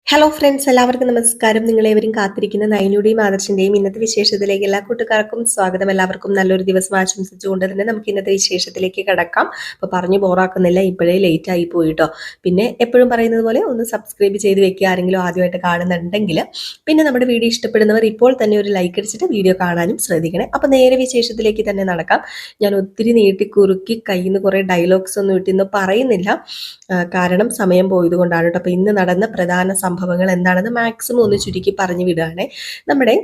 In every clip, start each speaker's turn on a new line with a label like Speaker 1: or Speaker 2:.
Speaker 1: Hello friends, എല്ലാവർക്കും നമസ്കാരം. നിങ്ങളേവരും കാത്തിരിക്കുന്ന നയനയുടെയും ആദർശിന്റെയും ഇന്നത്തെ വിശേഷത്തിലേക്ക് എല്ലാ കൂട്ടുകാർക്കും സ്വാഗതം. എല്ലാവർക്കും നല്ലൊരു ദിവസം ആശംസിച്ചുകൊണ്ട് തന്നെ നമുക്ക് ഇന്നത്തെ വിശേഷത്തിലേക്ക് കടക്കാം. അപ്പോൾ പറഞ്ഞു ബോറാക്കുന്നില്ല, ഇപ്പോഴേ ലേറ്റ് ആയി പോയിട്ടോ. പിന്നെ എപ്പോഴും പറയുന്നത് പോലെ ഒന്ന് സബ്സ്ക്രൈബ് ചെയ്ത് വെക്കുക, ആരെങ്കിലും ആദ്യമായിട്ട് കാണുന്നുണ്ടെങ്കിൽ. പിന്നെ നമ്മുടെ വീഡിയോ ഇഷ്ടപ്പെടുന്നവർ ഇപ്പോൾ തന്നെ ഒരു ലൈക്ക് അടിച്ചിട്ട് വീഡിയോ കാണാനും ശ്രദ്ധിക്കണേ. അപ്പോൾ നേരെ വിശേഷത്തിലേക്ക് തന്നെ നടക്കാം. ഞാൻ ഒത്തിരി നീട്ടിക്കുറുക്കി കയ്യിൽ നിന്ന് കുറേ ഡയലോഗ്സ് ഒന്നും ഇട്ടിന്ന് പറയുന്നില്ല, കാരണം സമയം പോയതുകൊണ്ടാണ് കേട്ടോ. അപ്പോൾ ഇന്ന് നടന്ന പ്രധാന സംഭവങ്ങൾ എന്താണെന്ന് മാക്സിമം ഒന്ന് ചുരുക്കി പറഞ്ഞു വിടുകയാണെ. നമ്മുടെ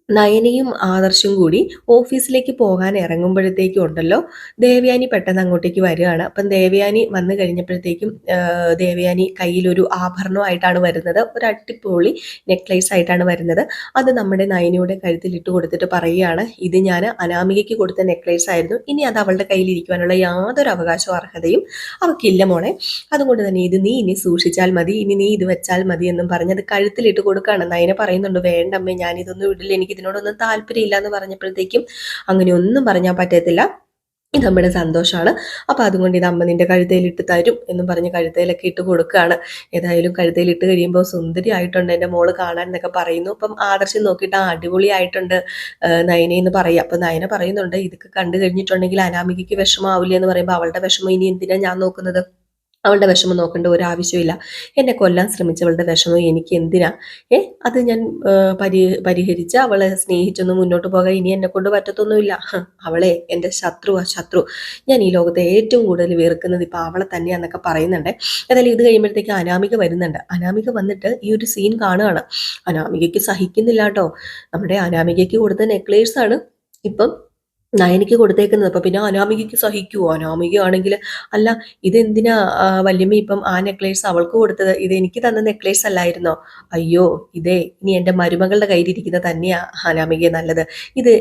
Speaker 1: നയനയും ആദർശും കൂടി ഓഫീസിലേക്ക് പോകാൻ ഇറങ്ങുമ്പോഴത്തേക്കും ഉണ്ടല്ലോ, ദേവയാനി പെട്ടെന്ന് അങ്ങോട്ടേക്ക് വരികയാണ്. അപ്പം ദേവയാനി വന്നു കഴിഞ്ഞപ്പോഴത്തേക്കും ദേവയാനി കയ്യിലൊരു ആഭരണമായിട്ടാണ് വരുന്നത്, ഒരു അട്ടിപ്പൊളി നെക്ലേസ് ആയിട്ടാണ് വരുന്നത്. അത് നമ്മുടെ നയനയുടെ കഴുത്തിൽ ഇട്ട് കൊടുത്തിട്ട് പറയുകയാണ്, ഇത് ഞാൻ അനാമികയ്ക്ക് കൊടുത്ത നെക്ലേസ് ആയിരുന്നു, ഇനി അത് അവളുടെ കയ്യിൽ ഇരിക്കുവാനുള്ള യാതൊരു അവകാശവും അർഹതയും അവൾക്കില്ല മോളെ. അതുകൊണ്ട് തന്നെ ഇത് നീ ഇനി സൂക്ഷിച്ചാൽ മതി, ഇനി നീ ഇത് വെച്ചാൽ മതി എന്നും പറഞ്ഞ് അത് കഴുത്തിലിട്ട് കൊടുക്കുകയാണ്. നയന പറയുന്നുണ്ട്, വേണ്ടമ്മേ, ഞാനിതൊന്നും ഇടില്ല, എനിക്ക് ഇതിനോടൊന്നും താല്പര്യമില്ല എന്ന് പറഞ്ഞപ്പോഴത്തേക്കും അങ്ങനെ ഒന്നും പറഞ്ഞാൽ പറ്റത്തില്ല, ഇത് നമ്മുടെ സന്തോഷമാണ്, അപ്പോൾ അതുകൊണ്ട് ഇത് അമ്മ നിന്റെ കഴുതയിലിട്ട് തരും എന്നും പറഞ്ഞ് കഴുതയിലൊക്കെ ഇട്ട് കൊടുക്കുകയാണ്. ഏതായാലും കഴുതയിലിട്ട് കഴിയുമ്പോൾ സുന്ദരി ആയിട്ടുണ്ട് എൻ്റെ മോള് കാണാൻ എന്നൊക്കെ പറയുന്നു. അപ്പം ആദർശം നോക്കിയിട്ട് അടിപൊളിയായിട്ടുണ്ട് നയനെന്ന് പറയുക. അപ്പം നയന പറയുന്നുണ്ട്, ഇതൊക്കെ കണ്ടു കഴിഞ്ഞിട്ടുണ്ടെങ്കിൽ അനാമികയ്ക്ക് വിഷമാവില്ല എന്ന് പറയുമ്പോൾ അവളുടെ വിഷമം ഇനി എന്തിനാ ഞാൻ നോക്കുന്നത്, അവളുടെ വിഷമം നോക്കേണ്ട ഒരു ആവശ്യമില്ല, എന്നെ കൊല്ലാൻ ശ്രമിച്ചവളുടെ വിഷമം എനിക്ക് എന്തിനാ, അത് ഞാൻ പരിഹരിച്ച് അവളെ സ്നേഹിച്ചൊന്നും മുന്നോട്ട് പോകാൻ ഇനി എന്നെ കൊണ്ട് പറ്റത്തൊന്നുമില്ല. അവളെ എൻ്റെ ശത്രു, ഞാൻ ഈ ലോകത്തെ ഏറ്റവും കൂടുതൽ വെറുക്കുന്നത് ഇപ്പം അവളെ തന്നെയാന്നൊക്കെ പറയുന്നുണ്ട്. ഏതായാലും ഇത് കഴിയുമ്പോഴത്തേക്ക് അനാമിക വരുന്നുണ്ട്. അനാമിക വന്നിട്ട് ഈ ഒരു സീൻ കാണുകയാണ്. അനാമികയ്ക്ക് സഹിക്കുന്നില്ല കേട്ടോ. നമ്മുടെ അനാമികയ്ക്ക് കൊടുത്ത നെക്ലേഴ്സാണ് ഇപ്പം നയനിക്ക് കൊടുത്തേക്കുന്നത്. അപ്പൊ പിന്നെ അനാമികയ്ക്ക് സഹിക്കുവോ? അനാമികയാണെങ്കിൽ, അല്ല ഇതെന്തിനാ വല്യമ്മ ഇപ്പം ആ നെക്ലേസ് അവൾക്ക് കൊടുത്തത്, ഇത് എനിക്ക് തന്ന നെക്ലേസ് അല്ലായിരുന്നോ? അയ്യോ, ഇതേ ഇനി എൻ്റെ മരുമകളുടെ കയ്യിലിരിക്കുന്ന തന്നെയാ അനാമിക നല്ലത്, ഇത്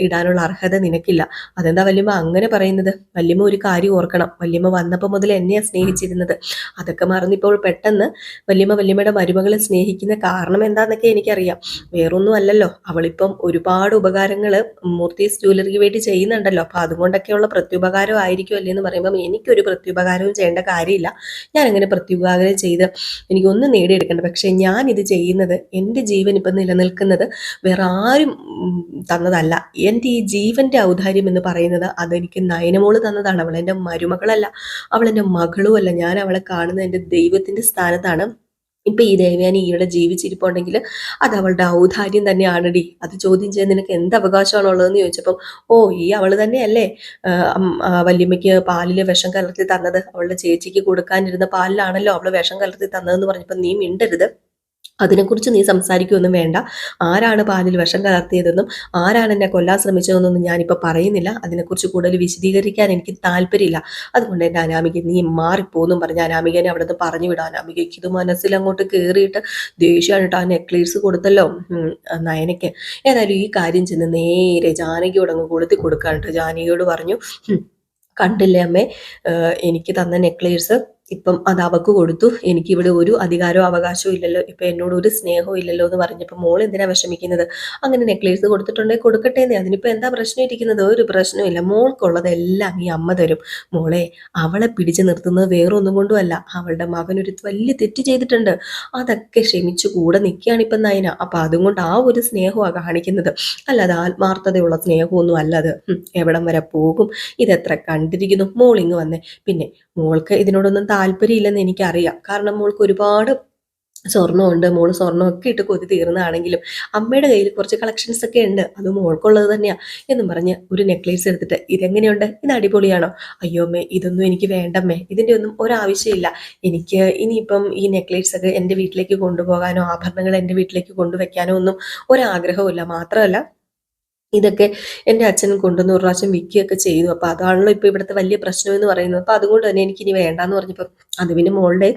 Speaker 1: ഇടാനുള്ള അർഹത നിനക്കില്ല. അതെന്താ വല്യമ്മ അങ്ങനെ പറയുന്നത്? വല്യമ്മ ഒരു കാര്യം ഓർക്കണം, വല്യമ്മ വന്നപ്പോൾ മുതൽ എന്നെയാ സ്നേഹിച്ചിരുന്നത്, അതൊക്കെ മറന്നിപ്പോൾ പെട്ടെന്ന് വല്യമ്മയുടെ മരുമകളെ സ്നേഹിക്കുന്ന കാരണം എന്താന്നൊക്കെ എനിക്കറിയാം. വേറൊന്നും അല്ലല്ലോ, അവളിപ്പം ഒരുപാട് ഉപകാരങ്ങൾ മൂർത്തീസ് ജ്വല്ലറിക്ക് വേണ്ടി ചെയ്യുന്നുണ്ടല്ലോ, അപ്പൊ അതുകൊണ്ടൊക്കെയുള്ള പ്രത്യുപകാരം ആയിരിക്കുമല്ലേ എന്ന് പറയുമ്പം എനിക്കൊരു പ്രത്യുപകാരവും ചെയ്യേണ്ട കാര്യമില്ല, ഞാൻ അങ്ങനെ പ്രത്യുപകാരം ചെയ്ത് എനിക്കൊന്നും നേടിയെടുക്കേണ്ട. പക്ഷെ ഞാൻ ഇത് ചെയ്യുന്നത്, എൻ്റെ ജീവൻ ഇപ്പം നിലനിൽക്കുന്നത് വേറെ ആരും തന്നതല്ല. എൻ്റെ ഈ ജീവന്റെ ഔദാര്യം എന്ന് പറയുന്നത് അതെനിക്ക് നയനമോള് തന്നതാണ്. അവൾ എൻ്റെ മരുമകളല്ല, അവൾ എൻ്റെ മകളുമല്ല, ഞാൻ അവളെ കാണുന്നത് എൻ്റെ ദൈവത്തിന്റെ സ്ഥാനത്താണ്. ഇപ്പൊ ഈ ദേവയാനി ഇവിടെ ജീവിച്ചിരിപ്പുണ്ടെങ്കിൽ അത് അവളുടെ ഔദാര്യം തന്നെയാണടി, അത് ചോദ്യം ചെയ്യാൻ നിനക്ക് എന്ത് അവകാശമാണുള്ളതെന്ന് ചോദിച്ചപ്പം, ഓ ഈ അവള് തന്നെയല്ലേ വല്യമ്മയ്ക്ക് പാലില് വിഷം കലർത്തി തന്നത്, അവളുടെ ചേച്ചിക്ക് കൊടുക്കാനിരുന്ന പാലിലാണല്ലോ അവള് വിഷം കലർത്തി തന്നതെന്ന് പറഞ്ഞപ്പോൾ നീ മിണ്ടരുത്, അതിനെക്കുറിച്ച് നീ സംസാരിക്കുകയൊന്നും വേണ്ട. ആരാണ് പാലിൽ വിഷം കലർത്തിയതെന്നും ആരാണ് എന്നെ കൊല്ലാൻ ശ്രമിച്ചതെന്നൊന്നും ഞാനിപ്പോൾ പറയുന്നില്ല, അതിനെക്കുറിച്ച് കൂടുതൽ വിശദീകരിക്കാൻ എനിക്ക് താല്പര്യമില്ല. അതുകൊണ്ട് എൻ്റെ അനാമിക നീ മാറിപ്പോന്നും പറഞ്ഞ് അനാമികനെ അവിടെ നിന്ന് പറഞ്ഞു വിടാം. അനാമികയ്ക്ക് ഇത് മനസ്സിലങ്ങോട്ട് കയറിയിട്ട് ദേഷ്യമായിട്ട് ആ നെക്ലേസ് കൊടുത്തല്ലോ നയനയ്ക്ക്. ഏതായാലും ഈ കാര്യം ചെന്ന് നേരെ ജാനകിയോട് അങ്ങ് കൊളുത്തി കൊടുക്കാനിട്ട് ജാനകിയോട് പറഞ്ഞു, കണ്ടില്ലേ അമ്മേ, എനിക്ക് തന്ന നെക്ലേസ് ഇപ്പം അത് അവക്ക് കൊടുത്തു, എനിക്കിവിടെ ഒരു അധികാരവും അവകാശവും ഇല്ലല്ലോ, ഇപ്പം എന്നോട് ഒരു സ്നേഹവും ഇല്ലല്ലോ എന്ന് പറഞ്ഞപ്പോൾ മോൾ എന്തിനാ വിഷമിക്കുന്നത്, അങ്ങനെ നെക്ലേസ് കൊടുത്തിട്ടുണ്ടെങ്കിൽ കൊടുക്കട്ടെ എന്നേ, അതിനിപ്പോൾ എന്താ പ്രശ്നം ഇരിക്കുന്നത്, ഒരു പ്രശ്നമില്ല, മോൾക്കുള്ളതെല്ലാം ഈ അമ്മ തരും. മോളെ, അവളെ പിടിച്ചു നിർത്തുന്നത് വേറൊന്നും കൊണ്ടുമല്ല, അവളുടെ മകനൊരു വലിയ തെറ്റ് ചെയ്തിട്ടുണ്ട്, അതൊക്കെ ക്ഷമിച്ചു കൂടെ നിൽക്കുകയാണ് ഇപ്പം നയന. അപ്പം അതുകൊണ്ട് ആ ഒരു സ്നേഹമാണ് കാണിക്കുന്നത്, അല്ലാതെ ആത്മാർത്ഥതയുള്ള സ്നേഹമൊന്നും അല്ലത്. എവിടം വരെ പോകും, ഇതെത്ര കണ്ടിരിക്കുന്നു. മോളിങ് വന്നേ. പിന്നെ മോൾക്ക് ഇതിനോടൊന്നും താല്പര്യമില്ലെന്ന് എനിക്കറിയാം, കാരണം മോൾക്ക് ഒരുപാട് സ്വർണ്ണമുണ്ട്, മോള് സ്വർണ്ണമൊക്കെ ഇട്ട് കൊതി തീർന്നതാണെങ്കിലും അമ്മയുടെ കയ്യിൽ കുറച്ച് കളക്ഷൻസ് ഒക്കെ ഉണ്ട്, അത് മോൾക്കുള്ളത് തന്നെയാ എന്നും പറഞ്ഞ് ഒരു നെക്ലേസ് എടുത്തിട്ട്, ഇതെങ്ങനെയുണ്ട്, ഇത് അടിപൊളിയാണോ? അയ്യോ അമ്മേ, ഇതൊന്നും എനിക്ക് വേണ്ടമ്മേ, ഇതിൻ്റെ ഒന്നും ഒരാവശ്യമില്ല, എനിക്ക് ഇനിയിപ്പം ഈ നെക്ലേസ് ഒക്കെ എൻ്റെ വീട്ടിലേക്ക് കൊണ്ടുപോകാനോ ആഭരണങ്ങൾ എൻ്റെ വീട്ടിലേക്ക് കൊണ്ടുവയ്ക്കാനോ ഒന്നും ഒരാഗ്രഹമില്ല. മാത്രമല്ല ഇതൊക്കെ എൻ്റെ അച്ഛൻ കൊണ്ടുവന്ന് ഒരു പ്രാവശ്യം വിൽക്കുകയൊക്കെ ചെയ്തു, അപ്പൊ അതാണല്ലോ ഇപ്പൊ ഇവിടുത്തെ വലിയ പ്രശ്നം എന്ന് പറയുന്നത്, അപ്പൊ അതുകൊണ്ട് തന്നെ എനിക്ക് ഇനി വേണ്ടാന്ന് പറഞ്ഞപ്പോൾ അത് പിന്നെ മോളുടെ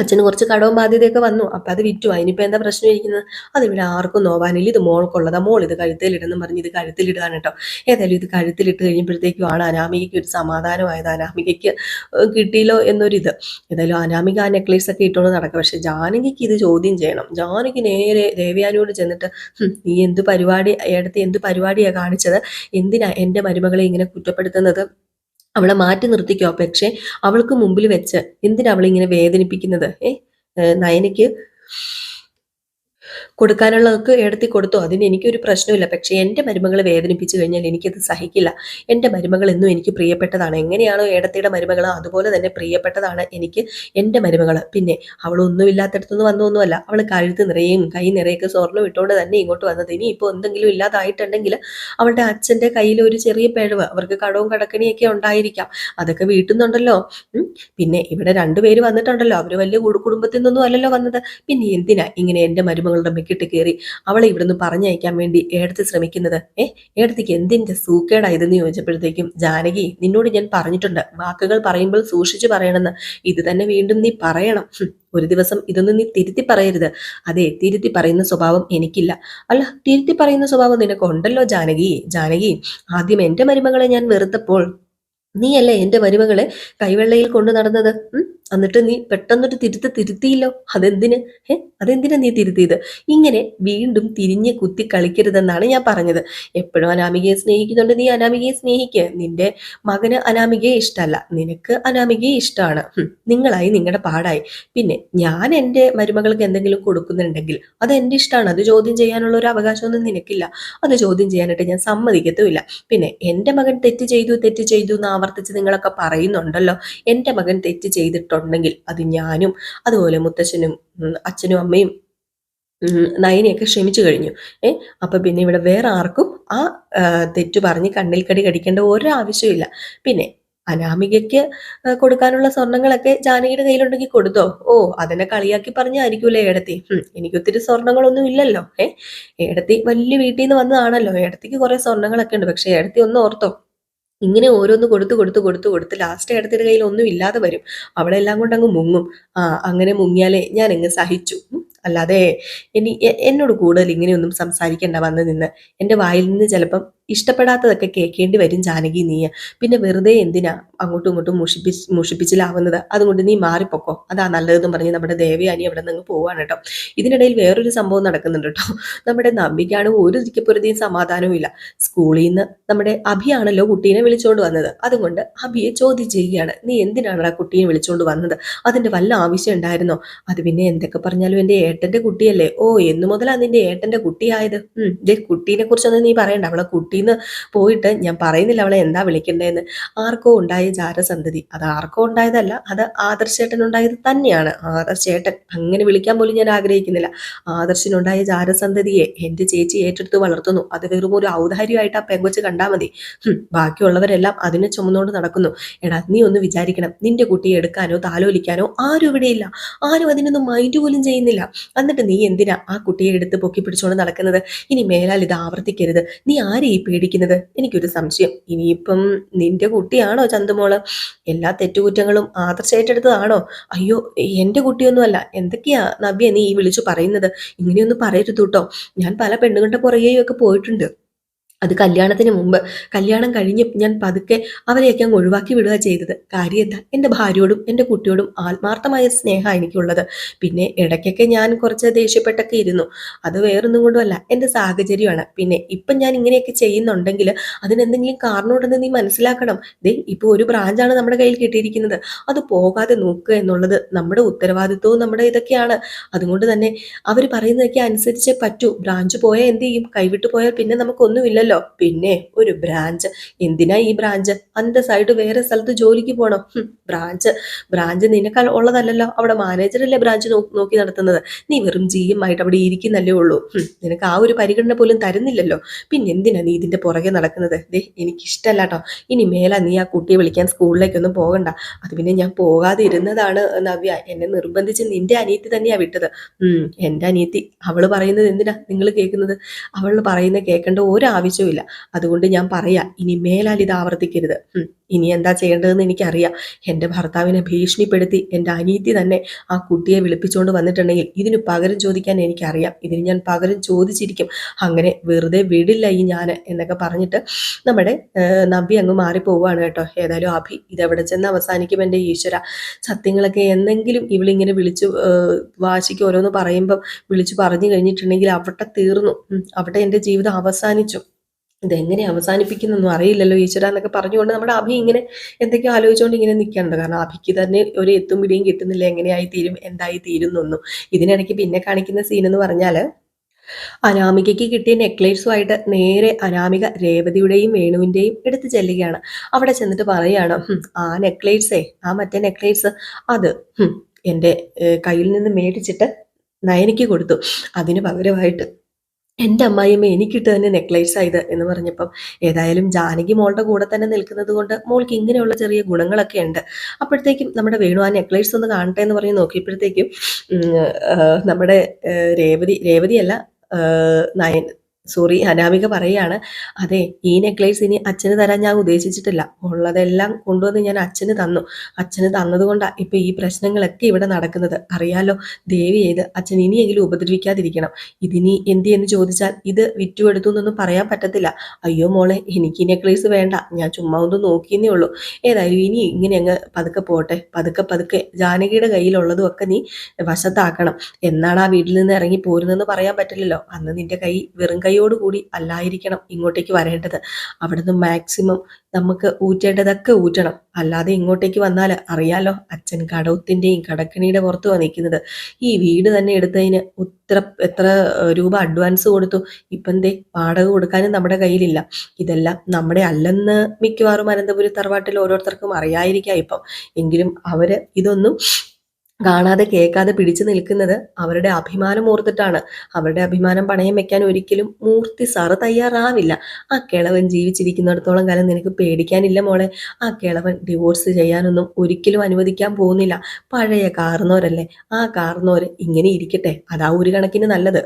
Speaker 1: അച്ഛന് കുറച്ച് കടവും ബാധ്യതയൊക്കെ വന്നു, അപ്പൊ അത് വിറ്റു, അതിനിപ്പോ എന്താ പ്രശ്നം ഇരിക്കുന്നത്, അതിവിടെ ആർക്കും നോവാനില്ല, ഇത് മോൾക്കുള്ളതാ, മോൾ ഇത് കഴുത്തിലിടെന്നും പറഞ്ഞ് ഇത് കഴുത്തിലിടാൻ കേട്ടോ. ഏതായാലും ഇത് കഴുത്തിലിട്ട് കഴിയുമ്പോഴത്തേക്കും ആണ് അനാമികയ്ക്ക് ഒരു സമാധാനമായത്, അനാമികയ്ക്ക് കിട്ടിയില്ലോ എന്നൊരിത്. ഏതായാലും അനാമിക ആ നെക്ലേസ് ഒക്കെ ഇട്ടുകൊണ്ട് നടക്കുക. പക്ഷെ ജാനകിക്ക് ഇത് ചോദ്യം ചെയ്യണം. ജാനകി നേരെ ദേവയാനിയോട് ചെന്നിട്ട്, നീ എന്ത് പരിപാടി, അടുത്ത് എന്ത് പരിപാടിയാണ് കാണിച്ചത്, എന്തിനാ എൻ്റെ മരുമകളെ ഇങ്ങനെ കുറ്റപ്പെടുത്തുന്നത്, അവളെ മാറ്റി നിർത്തിക്കോ, പക്ഷെ അവൾക്ക് മുമ്പിൽ വെച്ച് എന്തിനാ അവളിങ്ങനെ വേദനിപ്പിക്കുന്നത്, നയനയ്ക്ക് കൊടുക്കാനുള്ളതൊക്കെ ഏടത്തി കൊടുത്തു. അതിന് എനിക്കൊരു പ്രശ്നമില്ല. പക്ഷേ എൻ്റെ മരുമകളെ വേദനിപ്പിച്ചു കഴിഞ്ഞാൽ എനിക്കത് സഹിക്കില്ല. എൻ്റെ മരുമകൾ എന്നും എനിക്ക് പ്രിയപ്പെട്ടതാണ്. എങ്ങനെയാണോ ഏടത്തിയുടെ മരുമകൾ അതുപോലെ തന്നെ പ്രിയപ്പെട്ടതാണ് എനിക്ക് എൻ്റെ മരുമകൾ. പിന്നെ അവളൊന്നുമില്ലാത്തടത്തുനിന്ന് വന്നൊന്നുമല്ല. അവൾ കഴുത്ത് നിറയെയും കൈ നിറയൊക്കെ സ്വർണ്ണം ഇട്ടുകൊണ്ട് തന്നെ ഇങ്ങോട്ട് വന്നത്. ഇനിയിപ്പോൾ എന്തെങ്കിലും ഇല്ലാതായിട്ടുണ്ടെങ്കിൽ അവളുടെ അച്ഛൻ്റെ കയ്യിൽ ഒരു ചെറിയ പിഴവ്, അവർക്ക് കടവും കടക്കണിയൊക്കെ ഉണ്ടായിരിക്കാം, അതൊക്കെ വീട്ടുന്നുണ്ടല്ലോ. പിന്നെ ഇവിടെ രണ്ടുപേര് വന്നിട്ടുണ്ടല്ലോ, അവർ വലിയ കുടുംബത്തിൽ നിന്നൊന്നും അല്ലല്ലോ വന്നത്. പിന്നെ എന്തിനാ ഇങ്ങനെ എൻ്റെ മരുമകളുടെ മെക്കിട്ട് കയറി അവളെ ഇവിടുന്ന് പറഞ്ഞയക്കാൻ വേണ്ടി ഏടത്തി ശ്രമിക്കുന്നത്? ഏടത്തിക്ക് എന്തിന്റെ സൂക്കേടായതെന്ന് ചോദിച്ചപ്പോഴത്തേക്കും, ജാനകി നിന്നോട് ഞാൻ പറഞ്ഞിട്ടുണ്ട്, വാക്കുകൾ പറയുമ്പോൾ സൂക്ഷിച്ചു പറയണമെന്ന്. ഇത് തന്നെ വീണ്ടും നീ പറയണം. ഒരു ദിവസം ഇതൊന്നും നീ തിരുത്തി പറയരുത്. അതെ, തിരുത്തി പറയുന്ന സ്വഭാവം എനിക്കില്ല. അല്ല, തിരുത്തി പറയുന്ന സ്വഭാവം നിനക്കുണ്ടല്ലോ ജാനകി. ജാനകി, ആദ്യം എൻ്റെ മരുമകളെ ഞാൻ വെറുത്തപ്പോൾ നീയല്ലേ എൻ്റെ മരുമകളെ കൈവെള്ളയിൽ കൊണ്ടു നടന്നത്? എന്നിട്ട് നീ പെട്ടെന്നൊരു തിരുത്തിയില്ലോ. അതെന്തിന്? അതെന്തിനാ നീ തിരുത്തിയത്? ഇങ്ങനെ വീണ്ടും തിരിഞ്ഞ് കുത്തി കളിക്കരുതെന്നാണ് ഞാൻ പറഞ്ഞത്. എപ്പോഴും അനാമികയെ സ്നേഹിക്കുന്നുണ്ട്, നീ അനാമികയെ സ്നേഹിക്കുക. നിന്റെ മകന് അനാമികയെ ഇഷ്ടമല്ല, നിനക്ക് അനാമികയെ ഇഷ്ടമാണ്. നിങ്ങളായി നിങ്ങളുടെ പാടായി. പിന്നെ ഞാൻ എൻ്റെ മരുമകൾക്ക് എന്തെങ്കിലും കൊടുക്കുന്നുണ്ടെങ്കിൽ അത് എൻ്റെ ഇഷ്ടമാണ്. അത് ചോദ്യം ചെയ്യാനുള്ള ഒരു അവകാശമൊന്നും നിനക്കില്ല. അത് ചോദ്യം ചെയ്യാനായിട്ട് ഞാൻ സമ്മതിക്കത്തുമില്ല. പിന്നെ എൻ്റെ മകൻ തെറ്റ് ചെയ്തു എന്ന് ആവർത്തിച്ച് നിങ്ങളൊക്കെ പറയുന്നുണ്ടല്ലോ. എൻ്റെ മകൻ തെറ്റ് ചെയ്തിട്ടുണ്ടെങ്കിൽ അത് ഞാനും അതുപോലെ മുത്തശ്ശനും അച്ഛനും അമ്മയും നയനെയൊക്കെ ക്ഷമിച്ചു കഴിഞ്ഞു. അപ്പൊ പിന്നെ ഇവിടെ വേറെ ആർക്കും ആ തെറ്റു പറഞ്ഞ് കണ്ണിൽ കടി കടിക്കേണ്ട ഒരാവശ്യമില്ല. പിന്നെ അനാമികയ്ക്ക് കൊടുക്കാനുള്ള സ്വർണങ്ങളൊക്കെ ജാനകിയുടെ കയ്യിലുണ്ടെങ്കിൽ കൊടുത്തോ? ഓ, അതിനെ കളിയാക്കി പറഞ്ഞായിരിക്കൂലേ ഏടത്തി. എനിക്കൊത്തിരി സ്വർണങ്ങളൊന്നും ഇല്ലല്ലോ. ഏടത്തി വലിയ വീട്ടിൽ നിന്ന് വന്നതാണല്ലോ, ഏടത്തിക്ക് കുറെ സ്വർണങ്ങളൊക്കെ ഉണ്ട്. പക്ഷെ ഏടത്തി ഒന്ന് ഓർത്തോ, ഇങ്ങനെ ഓരോന്ന് കൊടുത്ത് ലാസ്റ്റ് ഏടത്തിയുടെ കയ്യിൽ ഒന്നും ഇല്ലാതെ വരും. അവളെല്ലാം കൊണ്ട് അങ്ങ് മുങ്ങും. അങ്ങനെ മുങ്ങിയാലേ ഞാൻ അങ്ങ് സഹിച്ചു. അല്ലാതെ എന്നോട് കൂടുതൽ ഇങ്ങനെയൊന്നും സംസാരിക്കണ്ട വന്ന് നിന്ന്. എൻ്റെ വായിൽ നിന്ന് ചിലപ്പം ഇഷ്ടപ്പെടാത്തതൊക്കെ കേൾക്കേണ്ടി വരും ജാനകി നീ. പിന്നെ വെറുതെ എന്തിനാ അങ്ങോട്ടും ഇങ്ങോട്ടും മുഷിപ്പിച്ചിലാവുന്നത്? അതുകൊണ്ട് നീ മാറിപ്പോക്കോ, അതാ നല്ലതെന്ന് പറഞ്ഞ് നമ്മുടെ ദേവയാനി അവിടെ നിന്ന് പോവാണ് കേട്ടോ. ഇതിനിടയിൽ വേറൊരു സംഭവം നടക്കുന്നുണ്ട് കേട്ടോ. നമ്മുടെ നമ്പിക്കാണ് ഒരു ദിക്കപ്പൊരുതിയും സമാധാനവും ഇല്ല. സ്കൂളിൽ നിന്ന് നമ്മുടെ അഭിയാണല്ലോ കുട്ടീനെ വിളിച്ചുകൊണ്ട് വന്നത്. അതുകൊണ്ട് അഭിയെ ചോദ്യം ചെയ്യുകയാണ്, നീ എന്തിനാണ് ആ കുട്ടിയെ വിളിച്ചുകൊണ്ട് വന്നത്? അതിന്റെ വല്ല ആവശ്യം ഉണ്ടായിരുന്നോ? അത് പിന്നെ എന്തൊക്കെ പറഞ്ഞാലും എൻ്റെ ഏട്ടന്റെ കുട്ടിയല്ലേ. ഓ, എന്നു മുതലാ നിന്റെ ഏട്ടന്റെ കുട്ടിയായത്? കുട്ടീനെ കുറിച്ചൊന്നും നീ പറയണ്ട. അവളെ കുട്ടീന്ന് പോയിട്ട് ഞാൻ പറയുന്നില്ല അവളെ എന്താ വിളിക്കണ്ടേന്ന്. ആർക്കോ ഉണ്ടായ ജാരസന്തതി, അത് ആർക്കോ ഉണ്ടായതല്ല, അത് ആദർശേട്ടൻ ഉണ്ടായത് തന്നെയാണ്. ആദർശേട്ടൻ അങ്ങനെ വിളിക്കാൻ പോലും ഞാൻ ആഗ്രഹിക്കുന്നില്ല. ആദർശനുണ്ടായ ജാരസന്തതിയെ എൻ്റെ ചേച്ചി ഏറ്റെടുത്ത് വളർത്തുന്നു. അത് വെറും ഒരു ഔദാര്യമായിട്ട് ആ പെങ്കൊച്ച് കണ്ടാൽ മതി. ബാക്കിയുള്ളവരെല്ലാം അതിനെ ചുമന്നുകൊണ്ട് നടക്കുന്നു. എടാ, നീ ഒന്ന് വിചാരിക്കണം, നിന്റെ കുട്ടിയെ എടുക്കാനോ താലോലിക്കാനോ ആരും ഇവിടെയില്ല. ആരും അതിനൊന്നും മൈൻഡ് പോലും ചെയ്യുന്നില്ല. എന്നിട്ട് നീ എന്തിനാ ആ കുട്ടിയെ എടുത്ത് പൊക്കി പിടിച്ചുകൊണ്ട് നടക്കുന്നത്? ഇനി മേലാൽ ഇത് ആവർത്തിക്കരുത്. നീ ആരെയും പേടിക്കുന്നത്? എനിക്കൊരു സംശയം, ഇനിയിപ്പം നിന്റെ കുട്ടിയാണോ ചന്തുമോള്? എല്ലാ തെറ്റുകുറ്റങ്ങളും ആദർശമായിട്ടെടുത്തതാണോ? അയ്യോ, എൻ്റെ കുട്ടിയൊന്നുമല്ല. എന്തൊക്കെയാ നവ്യ നീ വിളിച്ചു പറയുന്നത്? ഇങ്ങനെയൊന്നും പറയരുത് കേട്ടോ. ഞാൻ പല പെണ്ണുങ്ങളുടെ പുറകെയും ഒക്കെ പോയിട്ടുണ്ട്. അത് കല്യാണത്തിന് മുമ്പ്. കല്യാണം കഴിഞ്ഞ് ഞാൻ പതുക്കെ അവരെയൊക്കെ അങ്ങ് ഒഴിവാക്കി വിടുക ചെയ്തത്. കാര്യം എന്താ? എൻ്റെ ഭാര്യയോടും എൻ്റെ കുട്ടിയോടും ആത്മാർത്ഥമായ സ്നേഹമാണ് എനിക്കുള്ളത്. പിന്നെ ഇടയ്ക്കൊക്കെ ഞാൻ കുറച്ച് ദേഷ്യപ്പെട്ടൊക്കെ ഇരുന്നു. അത് വേറൊന്നും കൊണ്ടുമല്ല, എൻ്റെ സാഹചര്യമാണ്. പിന്നെ ഇപ്പം ഞാൻ ഇങ്ങനെയൊക്കെ ചെയ്യുന്നുണ്ടെങ്കിൽ അതിനെന്തെങ്കിലും കാരണമുണ്ടെന്ന് നീ മനസ്സിലാക്കണം. ഇപ്പോൾ ഒരു ബ്രാഞ്ചാണ് നമ്മുടെ കയ്യിൽ കിട്ടിയിരിക്കുന്നത്. അത് പോകാതെ നോക്കുക എന്നുള്ളത് നമ്മുടെ ഉത്തരവാദിത്വവും നമ്മുടെ ഇതൊക്കെയാണ്. അതുകൊണ്ട് തന്നെ അവർ പറയുന്നതൊക്കെ അനുസരിച്ചേ പറ്റൂ. ബ്രാഞ്ച് പോയാൽ എന്ത് ചെയ്യും? കൈവിട്ട് പോയാൽ പിന്നെ നമുക്കൊന്നുമില്ലല്ലോ. പിന്നെ ഒരു ബ്രാഞ്ച്, എന്തിനാ ഈ ബ്രാഞ്ച്? അന്തസ്സായിട്ട് വേറെ സ്ഥലത്ത് ജോലിക്ക് പോകണം. ബ്രാഞ്ച് നിനക്ക് ഉള്ളതല്ലല്ലോ. അവിടെ മാനേജറല്ലേ ബ്രാഞ്ച് നോക്കി നടത്തുന്നത്. നീ വെറും GM ആയിട്ട് അവിടെ ഇരിക്കുന്നല്ലേ ഉള്ളൂ. നിനക്ക് ആ ഒരു പരിഗണന പോലും തരുന്നില്ലല്ലോ. പിന്നെ എന്തിനാ നീ ഇതിന്റെ പുറകെ നടക്കുന്നത്? എനിക്കിഷ്ടല്ല കേട്ടോ. ഇനി മേല നീ ആ കുട്ടിയെ വിളിക്കാൻ സ്കൂളിലേക്കൊന്നും പോകണ്ട. അത് പിന്നെ ഞാൻ പോകാതെ ഇരുന്നതാണ് നവ്യ. എന്നെ നിർബന്ധിച്ച് നിന്റെ അനിയത്തി തന്നെയാ വിട്ടത്. എൻ്റെ അനിയത്തി, അവള് പറയുന്നത് എന്തിനാ നിങ്ങൾ കേൾക്കുന്നത്? അവൾ പറയുന്നത് കേൾക്കേണ്ട ഒരാവശ്യവും ഇല്ല. അതുകൊണ്ട് ഞാൻ പറയാ, ഇനി മേലാൽ ഇത് ആവർത്തിക്കരുത്. ഇനി എന്താ ചെയ്യേണ്ടതെന്ന് എനിക്കറിയാം. എൻ്റെ ഭർത്താവിനെ ഭീഷണിപ്പെടുത്തി എൻ്റെ അനിയത്തി തന്നെ ആ കുട്ടിയെ വിളിപ്പിച്ചുകൊണ്ട് വന്നിട്ടുണ്ടെങ്കിൽ ഇതിന് പകരം ചോദിക്കാൻ എനിക്കറിയാം. ഇതിന് ഞാൻ പകരം ചോദിച്ചിരിക്കും. അങ്ങനെ വെറുതെ വിടില്ല ഈ ഞാൻ എന്നൊക്കെ പറഞ്ഞിട്ട് നമ്മുടെ നബി അങ്ങ് മാറിപ്പോവാണ് കേട്ടോ. ഏതായാലും അഭി ഇതെവിടെ ചെന്ന് അവസാനിക്കും എൻ്റെ ഈശ്വര? സത്യങ്ങളൊക്കെ എന്തെങ്കിലും ഇവളിങ്ങനെ വിളിച്ചു വാശിക്ക് ഓരോന്ന് പറയുമ്പം വിളിച്ചു പറഞ്ഞു കഴിഞ്ഞിട്ടുണ്ടെങ്കിൽ അവിടെ തീർന്നു. അവിടെ എൻ്റെ ജീവിതം അവസാനിച്ചു. ഇതെങ്ങനെ അവസാനിപ്പിക്കുന്നൊന്നും അറിയില്ലല്ലോ ഈശ്വര എന്നൊക്കെ പറഞ്ഞുകൊണ്ട് നമ്മുടെ അഭി ഇങ്ങനെ എന്തൊക്കെയോ ആലോചിച്ചുകൊണ്ട് ഇങ്ങനെ നിൽക്കുന്നുണ്ട്. കാരണം അഭിക്ക് തന്നെ ഒരു എത്തും പിടിയും കിട്ടുന്നില്ല, എങ്ങനെയായി തീരും എന്തായി തീരും എന്നൊന്നും. ഇതിനിടയ്ക്ക് പിന്നെ കാണിക്കുന്ന സീൻ എന്ന് പറഞ്ഞാൽ അനാമികയ്ക്ക് കിട്ടിയ നെക്ലേസുമായിട്ട് നേരെ അനാമിക രേവതിയുടെയും വേണുവിൻ്റെയും എടുത്ത് ചെല്ലുകയാണ്. അവിടെ ചെന്നിട്ട് പറയാണ്, ആ നെക്ലേസേ, ആ മറ്റേ നെക്ലേസ് അത് എൻ്റെ കയ്യിൽ നിന്ന് മേടിച്ചിട്ട് നയനിക്ക് കൊടുത്തു. അതിന് പകരമായിട്ട് എൻ്റെ അമ്മായിയമ്മ എനിക്കിട്ട് തന്നെ നെക്ലേസ് ആയത് എന്ന് പറഞ്ഞപ്പം ഏതായാലും ജാനകി മോളുടെ കൂടെ തന്നെ നിൽക്കുന്നത് കൊണ്ട് മോൾക്ക് ഇങ്ങനെയുള്ള ചെറിയ ഗുണങ്ങളൊക്കെ ഉണ്ട്. അപ്പോഴത്തേക്കും നമ്മുടെ വേണു ആ നെക്ലേസ് ഒന്ന് കാണട്ടെ എന്ന് പറഞ്ഞ് നോക്കിയപ്പോഴത്തേക്കും നമ്മുടെ രേവതിയല്ല, നയൻ സോറി അനാമിക പറയാണ്, അതെ ഈ നെക്ലേസ് ഇനി അച്ഛന് തരാൻ ഞാൻ ഉദ്ദേശിച്ചിട്ടില്ല, ഉള്ളതെല്ലാം കൊണ്ടുവന്ന് ഞാൻ അച്ഛന് തന്നു. അച്ഛന് തന്നതുകൊണ്ടാണ് ഇപ്പൊ ഈ പ്രശ്നങ്ങളൊക്കെ ഇവിടെ നടക്കുന്നത്. അറിയാലോ, ദേവി ചെയ്ത് അച്ഛൻ ഇനിയെങ്കിലും ഉപദ്രവിക്കാതിരിക്കണം. ഇതിനി എന്ന് ചോദിച്ചാൽ ഇത് വിറ്റുകൊടുത്തു എന്നൊന്നും പറയാൻ പറ്റത്തില്ല. അയ്യോ മോളെ, എനിക്ക് ഈ നെക്ലേസ് വേണ്ട, ഞാൻ ചുമ്മാ ഒന്ന് നോക്കിയെന്നേ ഉള്ളൂ. ഏതായാലും ഇനി ഇങ്ങനെ അങ്ങ് പതുക്കെ പോട്ടെ, പതുക്കെ പതുക്കെ ജാനകിയുടെ കയ്യിലുള്ളതും ഒക്കെ നീ വശത്താക്കണം. എന്നാണ് ആ വീട്ടിൽ നിന്ന് ഇറങ്ങി പോരുന്നതെന്ന് പറയാൻ പറ്റില്ലല്ലോ. അന്ന് നിന്റെ കൈ വെറും കൈയോടുകൂടി അല്ലായിരിക്കണം ഇങ്ങോട്ടേക്ക് വരേണ്ടത്. അവിടുന്ന് മാക്സിമം നമുക്ക് ഊറ്റേണ്ടതൊക്കെ ഊറ്റണം. അല്ലാതെ ഇങ്ങോട്ടേക്ക് വന്നാൽ അറിയാലോ, അച്ഛൻ കടത്തിൻ്റെയും കടക്കണിയുടെ പുറത്തുമാണ് നിൽക്കുന്നത്. ഈ വീട് തന്നെ എടുത്തതിന് എത്ര രൂപ അഡ്വാൻസ് കൊടുത്തു. ഇപ്പം എന്തേ വാടക കൊടുക്കാനും നമ്മുടെ കയ്യിലില്ല. ഇതെല്ലാം നമ്മുടെ അല്ലെന്ന് മിക്കവാറും അനന്തപുരി തറവാട്ടിൽ ഓരോരുത്തർക്കും അറിയാതിരിക്കാം ഇപ്പം. എങ്കിലും അവര് ഇതൊന്നും കാണാതെ കേൾക്കാതെ പിടിച്ചു നിൽക്കുന്നത് അവരുടെ അഭിമാനം ഓർത്തിട്ടാണ്. അവരുടെ അഭിമാനം പണയം വെക്കാൻ ഒരിക്കലും മൂർത്തി സാറ് തയ്യാറാവില്ല. ആ കിളവൻ ജീവിച്ചിരിക്കുന്നിടത്തോളം കാലം നിനക്ക് പേടിക്കാനില്ല മോളെ. ആ കിളവൻ ഡിവോഴ്സ് ചെയ്യാനൊന്നും ഒരിക്കലും അനുവദിക്കാൻ പോകുന്നില്ല. പഴയ കാർന്നോരല്ലേ, ആ കാർന്നോര് ഇങ്ങനെ ഇരിക്കട്ടെ, അതാ ഒരു കണക്കിന് നല്ലത്.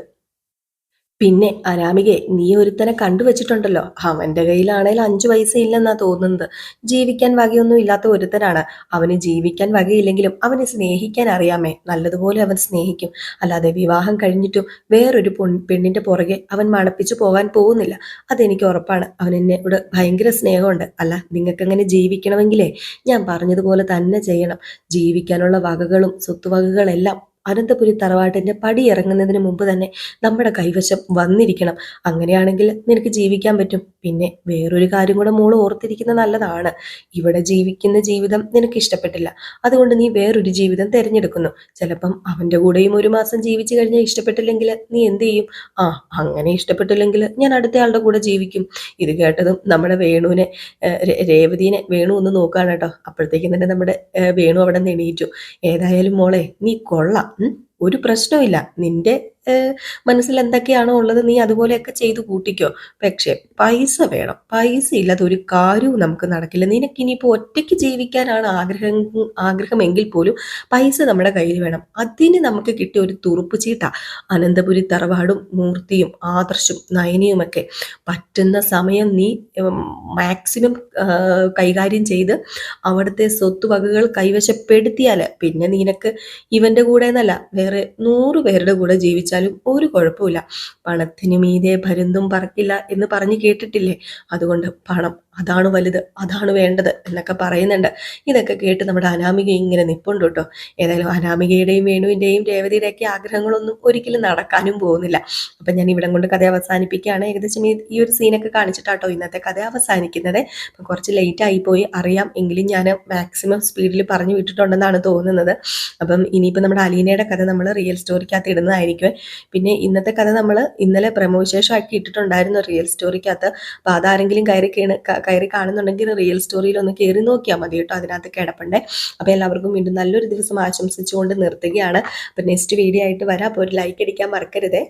Speaker 1: പിന്നെ അനാമികെ, നീ ഒരുത്തനെ കണ്ടുവച്ചിട്ടുണ്ടല്ലോ, അവന്റെ കയ്യിലാണേൽ 5 പൈസ ഇല്ലെന്നാ തോന്നുന്നത്. ജീവിക്കാൻ വകയൊന്നും ഇല്ലാത്ത ഒരുത്തനാണ്. അവന് ജീവിക്കാൻ വകയില്ലെങ്കിലും അവനെ സ്നേഹിക്കാൻ അറിയാമേ, നല്ലതുപോലെ അവൻ സ്നേഹിക്കും. അല്ലാതെ വിവാഹം കഴിഞ്ഞിട്ടും വേറൊരു പെണ്ണിന്റെ പുറകെ അവൻ മണപ്പിച്ചു പോകാൻ പോകുന്നില്ല. അതെനിക്ക് ഉറപ്പാണ്. അവൻ എന്നോട് ഭയങ്കര സ്നേഹമുണ്ട്. അല്ല, നിങ്ങൾക്കങ്ങനെ ജീവിക്കണമെങ്കിലേ ഞാൻ പറഞ്ഞതുപോലെ തന്നെ ചെയ്യണം. ജീവിക്കാനുള്ള വകകളും സ്വത്തുവകകളെല്ലാം അനന്തപുരി തറവാട്ടിന്റെ പടി ഇറങ്ങുന്നതിന് മുമ്പ് തന്നെ നമ്മുടെ കൈവശം വന്നിരിക്കണം. അങ്ങനെയാണെങ്കിൽ നിനക്ക് ജീവിക്കാൻ പറ്റും. പിന്നെ വേറൊരു കാര്യം കൂടെ മോള് ഓർത്തിരിക്കുന്നത് നല്ലതാണ്. ഇവിടെ ജീവിക്കുന്ന ജീവിതം നിനക്ക് ഇഷ്ടപ്പെട്ടില്ല, അതുകൊണ്ട് നീ വേറൊരു ജീവിതം തിരഞ്ഞെടുക്കുന്നു. ചിലപ്പം അവന്റെ കൂടെയും 1 മാസം ജീവിച്ചു കഴിഞ്ഞാൽ ഇഷ്ടപ്പെട്ടില്ലെങ്കിൽ നീ എന്ത് ചെയ്യും? ആ, അങ്ങനെ ഇഷ്ടപ്പെട്ടില്ലെങ്കിൽ ഞാൻ അടുത്തയാളുടെ കൂടെ ജീവിക്കും. ഇത് കേട്ടതും നമ്മുടെ വേണുവിനെ രേവതിനെ വേണു ഒന്ന് നോക്കുകയാണ് കേട്ടോ. അപ്പോഴത്തേക്കും തന്നെ നമ്മുടെ വേണു അവിടെ നിന്ന് എണീറ്റു. ഏതായാലും മോളെ, നീ കൊള്ളാം, ഒരു പ്രശ്നവുമില്ല. നിന്റെ മനസ്സിൽ എന്തൊക്കെയാണോ ഉള്ളത് നീ അതുപോലെയൊക്കെ ചെയ്തു കൂട്ടിക്കോ. പക്ഷെ പൈസ വേണം. പൈസ ഇല്ലാതെ ഒരു കാര്യവും നമുക്ക് നടക്കില്ല. നിനക്കിനിയിപ്പോൾ ഒറ്റയ്ക്ക് ജീവിക്കാനാണ് ആഗ്രഹമെങ്കിൽ പോലും പൈസ നമ്മുടെ കയ്യിൽ വേണം. അതിന് നമുക്ക് കിട്ടിയ ഒരു തുറുപ്പ് ചീട്ടാ അനന്തപുരി തറവാടും മൂർത്തിയും ആദർശും നയനിയുമൊക്കെ. പറ്റുന്ന സമയം നീ മാക്സിമം കൈകാര്യം ചെയ്ത് അവിടുത്തെ സ്വത്തുവകകൾ കൈവശപ്പെടുത്തിയാൽ പിന്നെ നിനക്ക് ഇവന്റെ കൂടെ എന്നല്ല, വേറെ 100 പേരുടെ കൂടെ ജീവിച്ചാലും ഒരു കുഴപ്പമില്ല. പണത്തിന് മീതെ പരുന്തും പറക്കില്ല എന്ന് പറഞ്ഞു കേട്ടിട്ടില്ലേ? അതുകൊണ്ട് പണം അതാണ് വലുത്, അതാണ് വേണ്ടത് എന്നൊക്കെ പറയുന്നുണ്ട്. ഇതൊക്കെ കേട്ട് നമ്മുടെ അനാമിക ഇങ്ങനെ നിപ്പുണ്ട് കേട്ടോ. ഏതായാലും അനാമികയുടെയും വേണുവിൻ്റെയും രേവതിയുടെയൊക്കെ ആഗ്രഹങ്ങളൊന്നും ഒരിക്കലും നടക്കാനും പോകുന്നില്ല. അപ്പം ഞാൻ ഇവിടം കൊണ്ട് കഥ അവസാനിപ്പിക്കുകയാണ്. ഏകദേശം ഈ ഒരു സീനൊക്കെ കാണിച്ചിട്ടാട്ടോ ഇന്നത്തെ കഥ അവസാനിക്കുന്നത്. അപ്പം കുറച്ച് ലേറ്റ് ആയിപ്പോയി അറിയാം, എങ്കിലും ഞാൻ മാക്സിമം സ്പീഡിൽ പറഞ്ഞു വിട്ടിട്ടുണ്ടെന്നാണ് തോന്നുന്നത്. അപ്പം ഇനിയിപ്പോൾ നമ്മുടെ അലീനയുടെ കഥ നമ്മൾ റിയൽ സ്റ്റോറിക്കകത്ത് ഇടുന്നതായിരിക്കും. പിന്നെ ഇന്നത്തെ കഥ നമ്മൾ ഇന്നലെ പ്രമോവിശേഷമാക്കി ഇട്ടിട്ടുണ്ടായിരുന്നു റിയൽ സ്റ്റോറിക്കകത്ത്. അപ്പോൾ അതാരെങ്കിലും കയറി കാണുന്നുണ്ടെങ്കിൽ റിയൽ സ്റ്റോറിയിൽ ഒന്ന് കയറി നോക്കിയാൽ മതി കേട്ടോ, അതിനകത്ത് കിടപ്പുണ്ടേ. അപ്പോൾ എല്ലാവർക്കും വീണ്ടും നല്ലൊരു ദിവസം ആശംസിച്ചുകൊണ്ട് നിർത്തുകയാണ്. അപ്പോൾ നെക്സ്റ്റ് വീഡിയോ ആയിട്ട് വരാം. അപ്പോൾ ഒരു ലൈക്ക് അടിക്കാൻ മറക്കരുതേ.